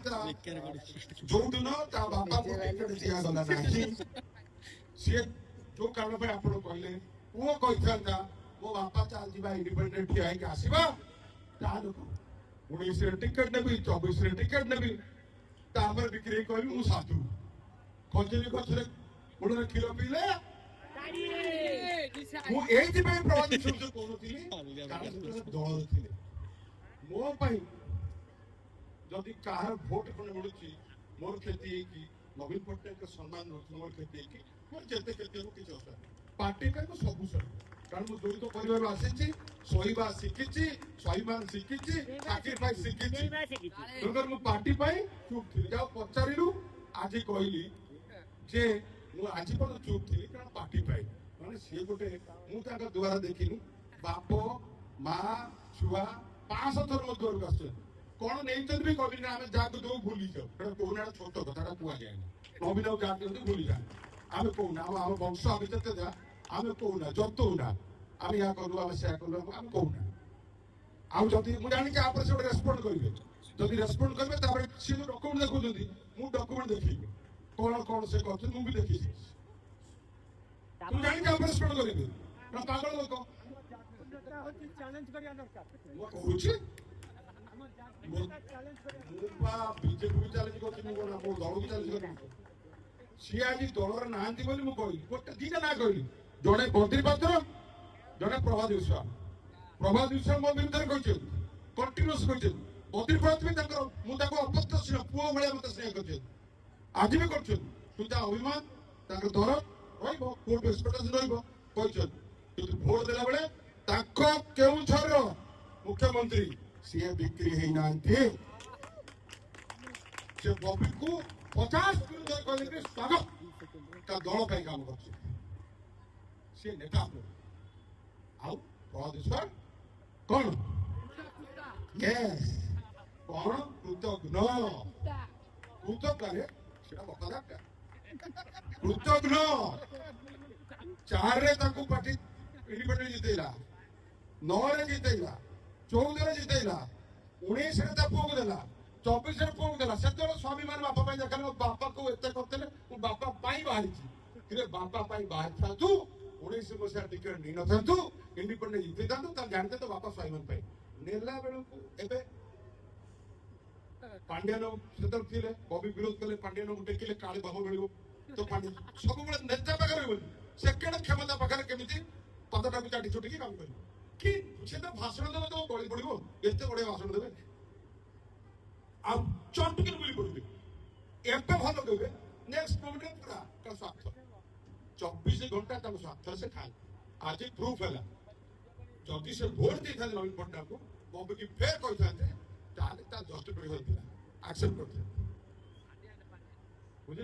जो दिन बापा को टिकट दिगला ना सी जो कारण आप कहले पुओ कही मो बापा चल जा इंडिपेंडेंट ठिया आसवा उन्नीस टिकट नेबी 24 टिकट नेबी बिक्री कहली मु साधु खजली गचरे मुड़े क्षीर पीले प्रभात दल थे मो जदि कहार भोट खंड मिलूँ मोर क्षति नवीन पट्टनायक सम्मान मोर क्षति मोर जिते क्षति हो किसी असुविधा पार्टी का सब सब कारण मुझे दुरित परिवार आसी सहीवा शिखी स्वाभिमान शिखी साक्रिफाइस शिखी तेणुकर मु पार्टी चुप थी जहाँ पचारू आज कहली जे आज पर चुप थी कारण पार्टी मैंने सी गोटे मुझे द्वारा देखनी बाप माँ छुआ 500 थर मो द्वार को आस कौन नहीं भी कहली ना आम जहाँ दो भूली जाऊ कहना छोट कथा कह जाए नवीन जहाँ भूली जाए आम कहना आम वंश आम जिते जा आम कहना जतौना आम या कलु आम से कलु आम कहना आदि मुझे जानी आप रेस्पंड करेंगे जब रेस्पंड करेंगे सी जो डॉक्यूमेंट देखुं मुझे डॉक्यूमेंट देखी कौन कौन से कहते मुझे देखी तुम जानी आप रेस्पंड करेंगे पागल लोक बीजेपी भी चैलेंज कर दल भी चैलेंज कर सी आज दलर ना कहली गोटे दीटा ना कहली जड़े बद्री पात्र जड़े प्रभात विश्वास मो विरुद्ध कंटिन्यूस बद्री प्रभात भी मुझे अपत्य पुओ भाया मत स्नेह कर आज भी कर अभिमान दर रोड एक्सपेक्टेशन भोट देला बेले केउझर मुख्यमंत्री सी बिक्री होना बबी को 50 किलोमीटर कहले स्वागत का दल पर काम कर नेता आउश्वर कौन यस कौन कृतज्ञ कृतज्ञ कृतज्ञ 4 पार्टी इंडिपेंडेंट जितेला 9 जितेला 14 जितेला 19 पुओ को देला 24 पुओ को देला से स्वाभिमान बापा देखा बापा को एत करते बापा बाहरी बापा बाहर था 19 मसीहा टिकट नहीं न था इंडिपेंडेंट जिते था जानते तो बापा स्वाभिमान नेला बेलू पांड्यान से बबी विरोध कले पांड्यान को टेकिले काले बाबू मिल तो पांड्या सब नेता पाखे सेकेंड क्षमता पाखे केमी पदटा भी काटी छुटिकी काम कर भाषण देवे तो गली पड़ो एत बड़े भाषण देवे चटुकी बुली पड़े एवं भल देवे नेक्स्ट मोमेंट पूरा स्वार्थ 24 घंटा स्वार्थ से खाए आज प्रूफ है जदि से भोट दे था नवीन पट्टनायक को बबी की फेर कही था जस्टिफिकेशन एक्सेप्ट करते बुझे